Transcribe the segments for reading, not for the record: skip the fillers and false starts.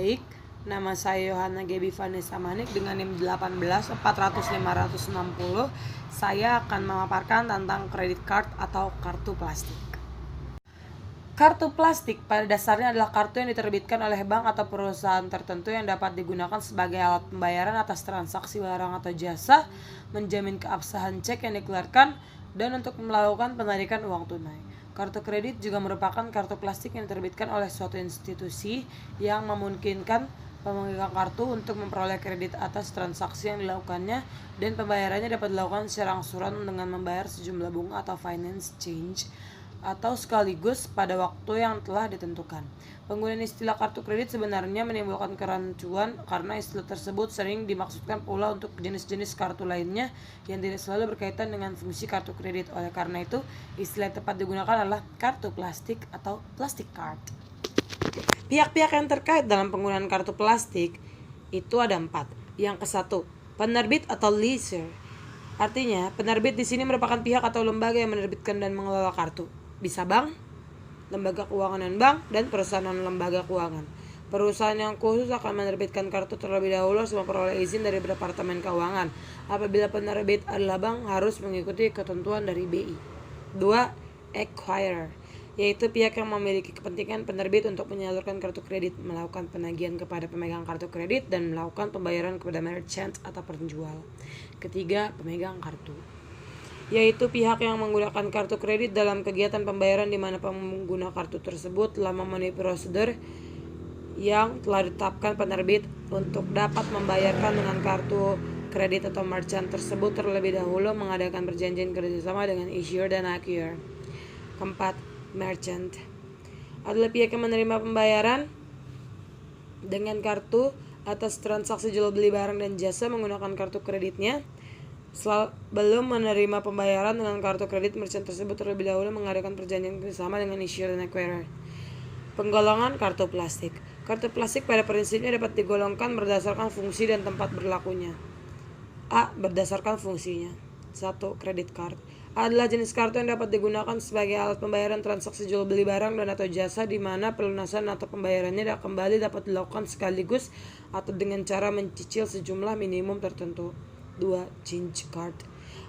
Baik, nama saya Yohana Gebi Vanessa Manik dengan NIM 18400560. Saya akan memaparkan tentang credit card atau kartu plastik. Kartu plastik pada dasarnya adalah kartu yang diterbitkan oleh bank atau perusahaan tertentu yang dapat digunakan sebagai alat pembayaran atas transaksi barang atau jasa, menjamin keabsahan cek yang dikeluarkan, dan untuk melakukan penarikan uang tunai. Kartu kredit juga merupakan kartu plastik yang diterbitkan oleh suatu institusi yang memungkinkan pemegang kartu untuk memperoleh kredit atas transaksi yang dilakukannya, dan pembayarannya dapat dilakukan secara angsuran dengan membayar sejumlah bunga atau finance change atau sekaligus pada waktu yang telah ditentukan. Penggunaan istilah kartu kredit sebenarnya menimbulkan kerancuan karena istilah tersebut sering dimaksudkan pula untuk jenis-jenis kartu lainnya yang tidak selalu berkaitan dengan fungsi kartu kredit. Oleh karena itu, istilah yang tepat digunakan adalah kartu plastik atau plastic card. Pihak-pihak yang terkait dalam penggunaan kartu plastik itu ada 4. Yang ke-1, penerbit atau lessor. Artinya, penerbit di sini merupakan pihak atau lembaga yang menerbitkan dan mengelola kartu. Bisa bank, lembaga keuangan non-bank, dan perusahaan non-lembaga keuangan. Perusahaan yang khusus akan menerbitkan kartu terlebih dahulu sebelum memperoleh izin dari Departemen Keuangan. Apabila penerbit adalah bank, harus mengikuti ketentuan dari BI. 2. Acquirer, yaitu pihak yang memiliki kepentingan penerbit untuk menyalurkan kartu kredit, melakukan penagihan kepada pemegang kartu kredit, dan melakukan pembayaran kepada merchant atau penjual. Ketiga, pemegang kartu, yaitu pihak yang menggunakan kartu kredit dalam kegiatan pembayaran di mana pengguna kartu tersebut telah memenuhi prosedur yang telah ditetapkan penerbit untuk dapat membayarkan dengan kartu kredit atau merchant tersebut terlebih dahulu mengadakan perjanjian kerjasama dengan issuer dan acquirer. Keempat, merchant adalah pihak yang menerima pembayaran dengan kartu atas transaksi jual beli barang dan jasa menggunakan kartu kreditnya. Belum menerima pembayaran dengan kartu kredit, merchant tersebut terlebih dahulu mengadakan perjanjian kerjasama dengan issuer dan acquirer. Penggolongan kartu plastik. Kartu plastik pada prinsipnya dapat digolongkan berdasarkan fungsi dan tempat berlakunya. A. Berdasarkan fungsinya. 1. Credit card adalah jenis kartu yang dapat digunakan sebagai alat pembayaran transaksi jual beli barang dan atau jasa di mana pelunasan atau pembayarannya kembali dapat dilakukan sekaligus atau dengan cara mencicil sejumlah minimum tertentu. 2. Change card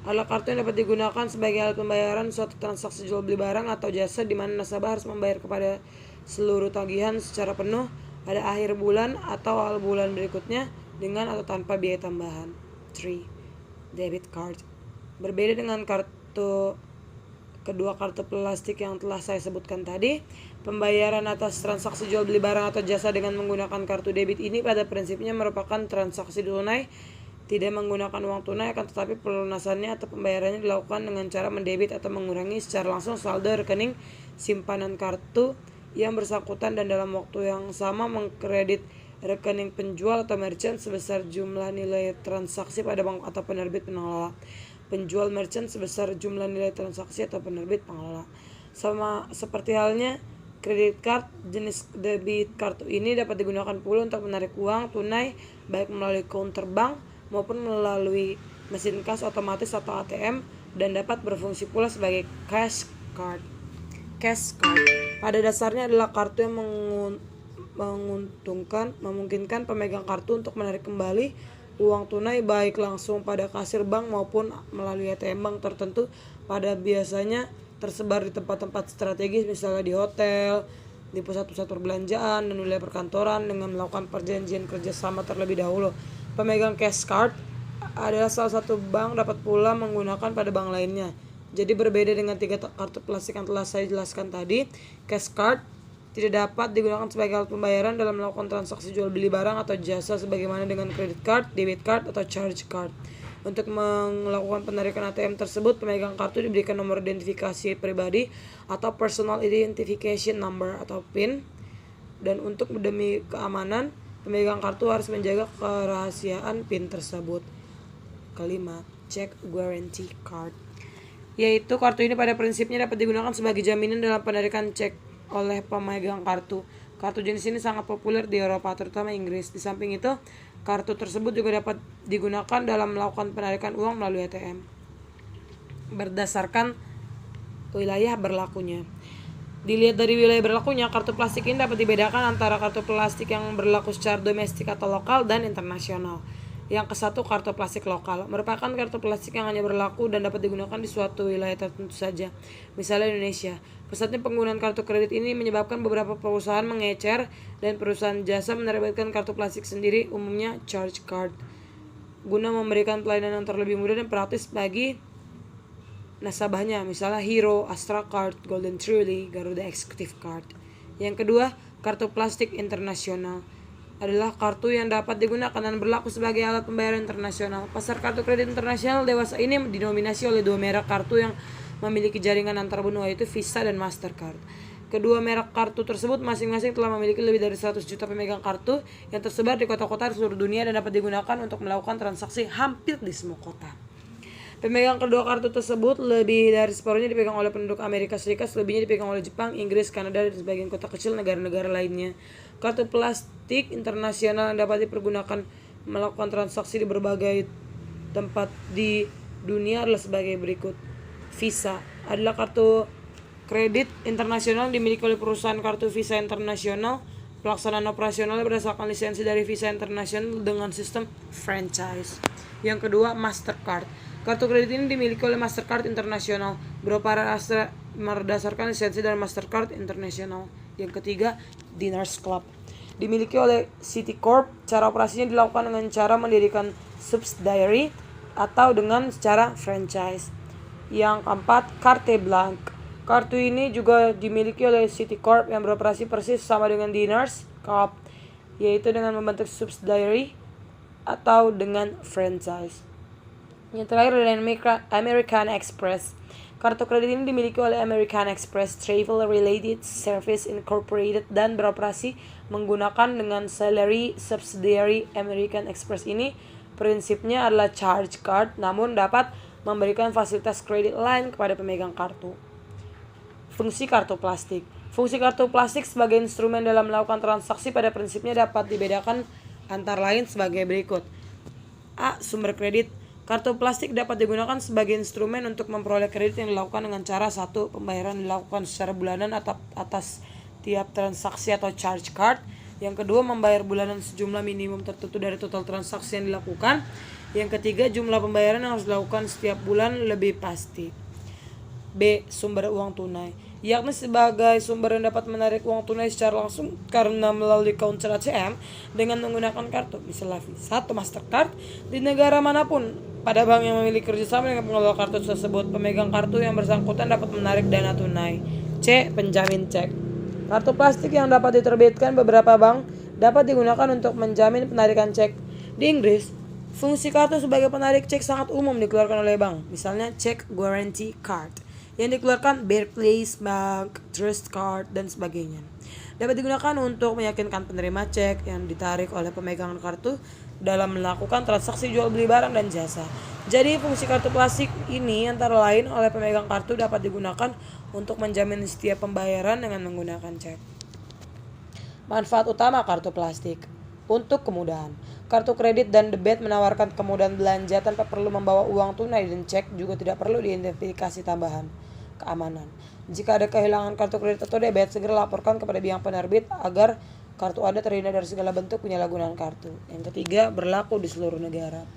adalah kartu yang dapat digunakan sebagai alat pembayaran suatu transaksi jual beli barang atau jasa di mana nasabah harus membayar kepada seluruh tagihan secara penuh pada akhir bulan atau awal bulan berikutnya dengan atau tanpa biaya tambahan. 3. Debit card berbeda dengan kedua kartu plastik yang telah saya sebutkan tadi. Pembayaran atas transaksi jual beli barang atau jasa dengan menggunakan kartu debit ini pada prinsipnya merupakan transaksi tunai, tidak menggunakan uang tunai, akan tetapi pelunasannya atau pembayarannya dilakukan dengan cara mendebit atau mengurangi secara langsung saldo rekening simpanan kartu yang bersangkutan dan dalam waktu yang sama mengkredit rekening penjual atau merchant sebesar jumlah nilai transaksi pada bank atau penerbit pengelola. Penjual merchant sebesar jumlah nilai transaksi atau penerbit pengelola. Sama seperti halnya credit card, jenis debit kartu ini dapat digunakan pula untuk menarik uang tunai baik melalui counter bank maupun melalui mesin kas otomatis atau ATM, dan dapat berfungsi pula sebagai cash card. Cash card pada dasarnya adalah kartu yang memungkinkan pemegang kartu untuk menarik kembali uang tunai baik langsung pada kasir bank maupun melalui ATM bank tertentu, pada biasanya tersebar di tempat-tempat strategis misalnya di hotel, di pusat-pusat perbelanjaan, dan wilayah perkantoran dengan melakukan perjanjian kerjasama terlebih dahulu. Pemegang cash card adalah salah satu bank dapat pula menggunakan pada bank lainnya. Jadi berbeda dengan 3 kartu plastik yang telah saya jelaskan tadi, cash card tidak dapat digunakan sebagai alat pembayaran dalam melakukan transaksi jual beli barang atau jasa sebagaimana dengan credit card, debit card, atau charge card. Untuk melakukan penarikan ATM tersebut, pemegang kartu diberikan nomor identifikasi pribadi atau personal identification number atau PIN, dan untuk demi keamanan, pemegang kartu harus menjaga kerahasiaan PIN tersebut. Kelima, check guarantee card, yaitu kartu ini pada prinsipnya dapat digunakan sebagai jaminan dalam penarikan cek oleh pemegang kartu. Kartu jenis ini sangat populer di Eropa, terutama Inggris. Di samping itu, kartu tersebut juga dapat digunakan dalam melakukan penarikan uang melalui ATM berdasarkan wilayah berlakunya. Dilihat dari wilayah berlakunya, kartu plastik ini dapat dibedakan antara kartu plastik yang berlaku secara domestik atau lokal dan internasional. Yang ke-1, kartu plastik lokal merupakan kartu plastik yang hanya berlaku dan dapat digunakan di suatu wilayah tertentu saja, misalnya Indonesia. Pesatnya penggunaan kartu kredit ini menyebabkan beberapa perusahaan mengecer dan perusahaan jasa menerbitkan kartu plastik sendiri, umumnya charge card, guna memberikan pelayanan yang terlebih mudah dan praktis bagi nasabahnya, misalnya Hero, Astra Card, Golden Truly, Garuda Executive Card. Yang kedua, kartu plastik internasional adalah kartu yang dapat digunakan dan berlaku sebagai alat pembayaran internasional. Pasar kartu kredit internasional dewasa ini didominasi oleh dua merek kartu yang memiliki jaringan antar benua, yaitu Visa dan Mastercard. Kedua merek kartu tersebut masing-masing telah memiliki lebih dari 100 juta pemegang kartu yang tersebar di kota-kota di seluruh dunia dan dapat digunakan untuk melakukan transaksi hampir di semua kota. Pemegang kedua kartu tersebut lebih dari separuhnya dipegang oleh penduduk Amerika Serikat, selebihnya dipegang oleh Jepang, Inggris, Kanada, dan sebagian kota kecil negara-negara lainnya. Kartu plastik internasional yang dapat dipergunakan melakukan transaksi di berbagai tempat di dunia adalah sebagai berikut. Visa adalah kartu kredit internasional yang dimiliki oleh perusahaan kartu Visa Internasional. Pelaksanaan operasionalnya berdasarkan lisensi dari Visa Internasional dengan sistem franchise. Yang kedua, Mastercard. Kartu kredit ini dimiliki oleh Mastercard Internasional, berdasarkan lisensi dari Mastercard Internasional. Yang ketiga, Diners Club. Dimiliki oleh Citicorp. Cara operasinya dilakukan dengan cara mendirikan subsidiary atau dengan cara franchise. Yang keempat, Carte Blanche. Kartu ini juga dimiliki oleh Citicorp yang beroperasi persis sama dengan Diners Club, yaitu dengan membentuk subsidiary atau dengan franchise. Yang terakhir adalah American Express. Kartu kredit ini dimiliki oleh American Express Travel Related Service Incorporated dan beroperasi menggunakan dengan salary subsidiary. American Express ini prinsipnya adalah charge card, namun dapat memberikan fasilitas kredit lain kepada pemegang kartu. Fungsi kartu plastik. Fungsi kartu plastik sebagai instrumen dalam melakukan transaksi pada prinsipnya dapat dibedakan antara lain sebagai berikut. A. Sumber kredit. Kartu plastik dapat digunakan sebagai instrumen untuk memperoleh kredit yang dilakukan dengan cara 1. Pembayaran dilakukan secara bulanan atas tiap transaksi atau charge card. Yang kedua, membayar bulanan sejumlah minimum tertentu dari total transaksi yang dilakukan. Yang ketiga, jumlah pembayaran yang harus dilakukan setiap bulan lebih pasti. B. Sumber uang tunai, yakni sebagai sumber yang dapat menarik uang tunai secara langsung karena melalui counter ATM dengan menggunakan kartu, misalnya Visa atau Mastercard di negara manapun. Pada bank yang memiliki kerjasama dengan pengelola kartu tersebut, pemegang kartu yang bersangkutan dapat menarik dana tunai. C. Penjamin cek. Kartu plastik yang dapat diterbitkan beberapa bank dapat digunakan untuk menjamin penarikan cek. Di Inggris, fungsi kartu sebagai penarik cek sangat umum dikeluarkan oleh bank, misalnya Check Guarantee Card yang dikeluarkan Barclays Bank, Trust Card, dan sebagainya. Dapat digunakan untuk meyakinkan penerima cek yang ditarik oleh pemegang kartu dalam melakukan transaksi jual beli barang dan jasa. Jadi fungsi kartu plastik ini antara lain oleh pemegang kartu dapat digunakan untuk menjamin setiap pembayaran dengan menggunakan cek. Manfaat utama kartu plastik. Untuk kemudahan, kartu kredit dan debit menawarkan kemudahan belanja tanpa perlu membawa uang tunai dan cek juga tidak perlu diidentifikasi tambahan. Keamanan. Jika ada kehilangan kartu kredit atau debit, segera laporkan kepada bank penerbit agar kartu Anda terhindar dari segala bentuk penyalahgunaan kartu. Yang ketiga, berlaku di seluruh negara.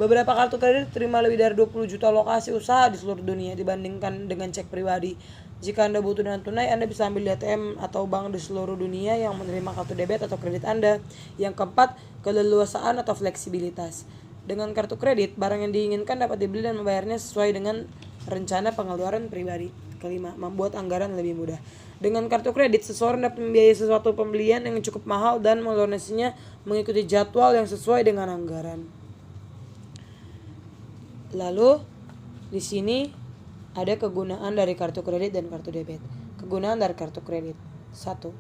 Beberapa kartu kredit diterima lebih dari 20 juta lokasi usaha di seluruh dunia dibandingkan dengan cek pribadi. Jika Anda butuh dana tunai, Anda bisa ambil di ATM atau bank di seluruh dunia yang menerima kartu debit atau kredit Anda. Yang keempat, keleluasaan atau fleksibilitas. Dengan kartu kredit, barang yang diinginkan dapat dibeli dan membayarnya sesuai dengan rencana pengeluaran pribadi. Kelima, membuat anggaran lebih mudah. Dengan kartu kredit, seseorang dapat membiayai sesuatu pembelian yang cukup mahal dan melunasinya mengikuti jadwal yang sesuai dengan anggaran. Lalu, di sini ada kegunaan dari kartu kredit dan kartu debit. Kegunaan dari kartu kredit. 1.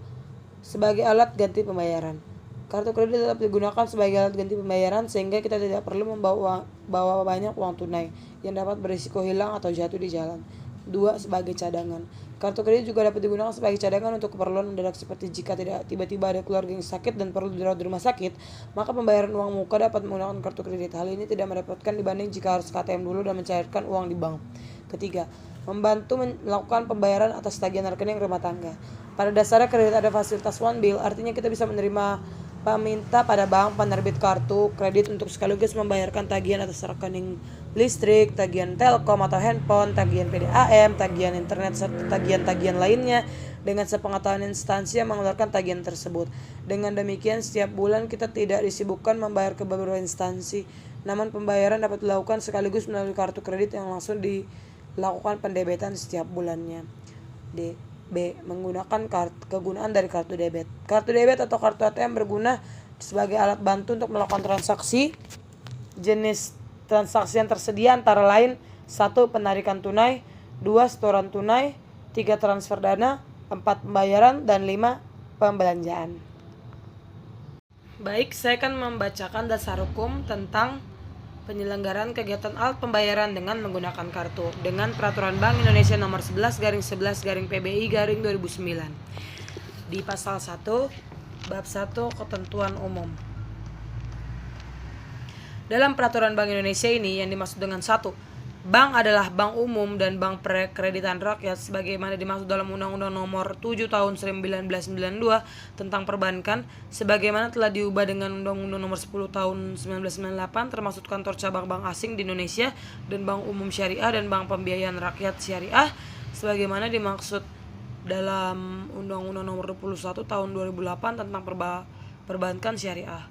Sebagai alat ganti pembayaran. Kartu kredit tetap digunakan sebagai alat ganti pembayaran sehingga kita tidak perlu bawa banyak uang tunai yang dapat berisiko hilang atau jatuh di jalan. 2. Sebagai cadangan. Kartu kredit juga dapat digunakan sebagai cadangan untuk keperluan mendadak seperti jika tidak tiba-tiba ada keluarga yang sakit dan perlu dirawat di rumah sakit, maka pembayaran uang muka dapat menggunakan kartu kredit. Hal ini tidak merepotkan dibanding jika harus ke ATM dulu dan mencairkan uang di bank. Ketiga, membantu melakukan pembayaran atas tagihan rekening rumah tangga. Pada dasarnya kredit ada fasilitas one bill, artinya kita bisa menerima peminta pada bank penerbit kartu kredit untuk sekaligus membayarkan tagihan atas rekening listrik, tagihan telkom atau handphone, tagihan PDAM, tagihan internet, serta tagihan-tagihan lainnya dengan sepengetahuan instansi yang mengeluarkan tagihan tersebut. Dengan demikian, setiap bulan kita tidak disibukkan membayar ke beberapa instansi, namun pembayaran dapat dilakukan sekaligus melalui kartu kredit yang langsung dilakukan pendebetan setiap bulannya. B. Menggunakan kegunaan dari kartu debit. Kartu debit atau kartu ATM berguna sebagai alat bantu untuk melakukan transaksi. Jenis transaksi yang tersedia antara lain 1. Penarikan tunai, 2. Setoran tunai, 3. Transfer dana, 4. Pembayaran, dan 5. Pembelanjaan. Baik, saya akan membacakan dasar hukum tentang penyelenggaraan kegiatan alat pembayaran dengan menggunakan kartu dengan Peraturan Bank Indonesia Nomor 11/11/PBI/2009. Di pasal 1 bab 1 ketentuan umum. Dalam Peraturan Bank Indonesia ini yang dimaksud dengan 1. Bank adalah bank umum dan bank perkreditan rakyat sebagaimana dimaksud dalam Undang-Undang Nomor 7 Tahun 1992 tentang Perbankan sebagaimana telah diubah dengan Undang-Undang Nomor 10 Tahun 1998 termasuk kantor cabang bank asing di Indonesia dan bank umum syariah dan bank pembiayaan rakyat syariah sebagaimana dimaksud dalam Undang-Undang Nomor 21 Tahun 2008 tentang Perbankan syariah.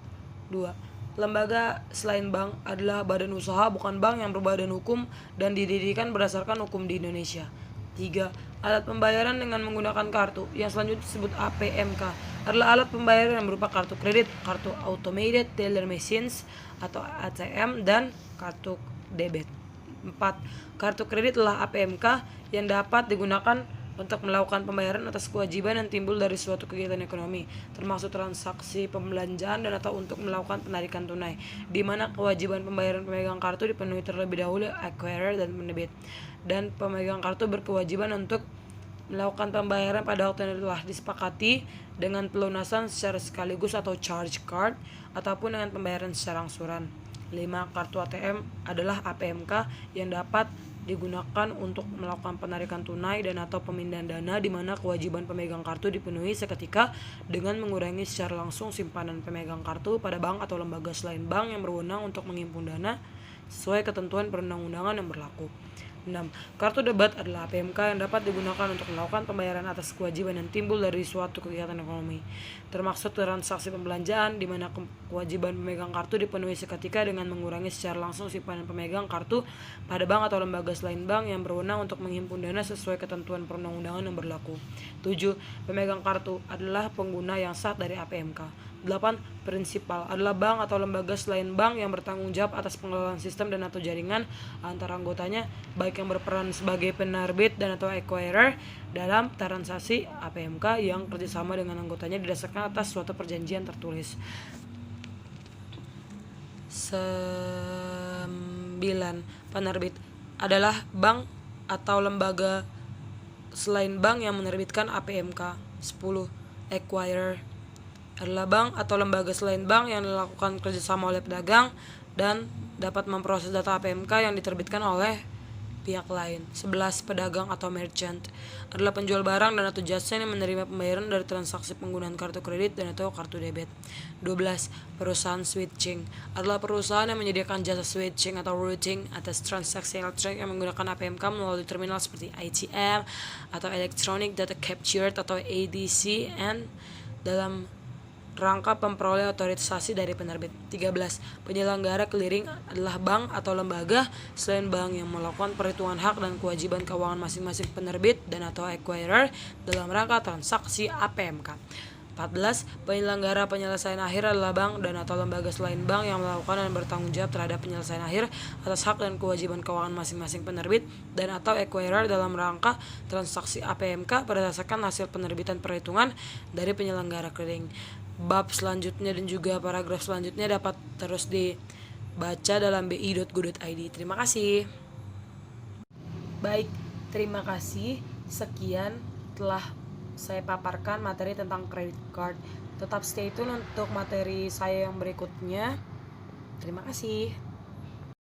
2. Lembaga selain bank adalah badan usaha bukan bank yang berbadan hukum dan didirikan berdasarkan hukum di Indonesia. 3. Alat pembayaran dengan menggunakan kartu yang selanjutnya disebut APMK adalah alat pembayaran yang berupa kartu kredit, kartu automated teller machines atau ATM, dan kartu debit. 4. Kartu kredit adalah APMK yang dapat digunakan untuk melakukan pembayaran atas kewajiban yang timbul dari suatu kegiatan ekonomi, termasuk transaksi pembelanjaan dan atau untuk melakukan penarikan tunai, di mana kewajiban pembayaran pemegang kartu dipenuhi terlebih dahulu acquirer dan penerbit, dan pemegang kartu berkewajiban untuk melakukan pembayaran pada waktu yang telah disepakati dengan pelunasan secara sekaligus atau charge card ataupun dengan pembayaran secara angsuran. 5. Kartu ATM adalah APMK yang dapat digunakan untuk melakukan penarikan tunai dan atau pemindahan dana di mana kewajiban pemegang kartu dipenuhi seketika dengan mengurangi secara langsung simpanan pemegang kartu pada bank atau lembaga selain bank yang berwenang untuk menghimpun dana sesuai ketentuan perundang-undangan yang berlaku. 6. Kartu debit adalah APMK yang dapat digunakan untuk melakukan pembayaran atas kewajiban yang timbul dari suatu kegiatan ekonomi, termasuk transaksi pembelanjaan di mana kewajiban pemegang kartu dipenuhi seketika dengan mengurangi secara langsung simpanan pemegang kartu pada bank atau lembaga selain bank yang berwenang untuk menghimpun dana sesuai ketentuan perundang-undangan yang berlaku. 7. Pemegang kartu adalah pengguna yang sah dari APMK. 8. Prinsipal adalah bank atau lembaga selain bank yang bertanggung jawab atas pengelolaan sistem dan atau jaringan antara anggotanya, baik yang berperan sebagai penerbit dan atau acquirer dalam transaksi APMK yang kerjasama dengan anggotanya didasarkan atas suatu perjanjian tertulis. 9. Penerbit adalah bank atau lembaga selain bank yang menerbitkan APMK. 10. Acquirer adalah bank atau lembaga selain bank yang dilakukan kerjasama oleh pedagang dan dapat memproses data APMK yang diterbitkan oleh pihak lain. 11. Pedagang atau merchant adalah penjual barang dan atau jasa yang menerima pembayaran dari transaksi penggunaan kartu kredit dan atau kartu debit. 12. Perusahaan switching adalah perusahaan yang menyediakan jasa switching atau routing atas transaksi elektronik yang menggunakan APMK melalui terminal seperti ATM atau Electronic Data Capture atau ADC and dalam rangka memperoleh otorisasi dari penerbit. 13. Penyelenggara clearing adalah bank atau lembaga selain bank yang melakukan perhitungan hak dan kewajiban keuangan masing-masing penerbit dan atau acquirer dalam rangka transaksi APMK. 14. Penyelenggara penyelesaian akhir adalah bank dan atau lembaga selain bank yang melakukan dan bertanggung jawab terhadap penyelesaian akhir atas hak dan kewajiban keuangan masing-masing penerbit dan atau acquirer dalam rangka transaksi APMK berdasarkan hasil penerbitan perhitungan dari penyelenggara clearing. Bab selanjutnya dan juga paragraf selanjutnya dapat terus dibaca dalam bi.go.id. Terima kasih. Baik, terima kasih. Sekian telah saya paparkan materi tentang credit card. Tetap stay tune untuk materi saya yang berikutnya. Terima kasih.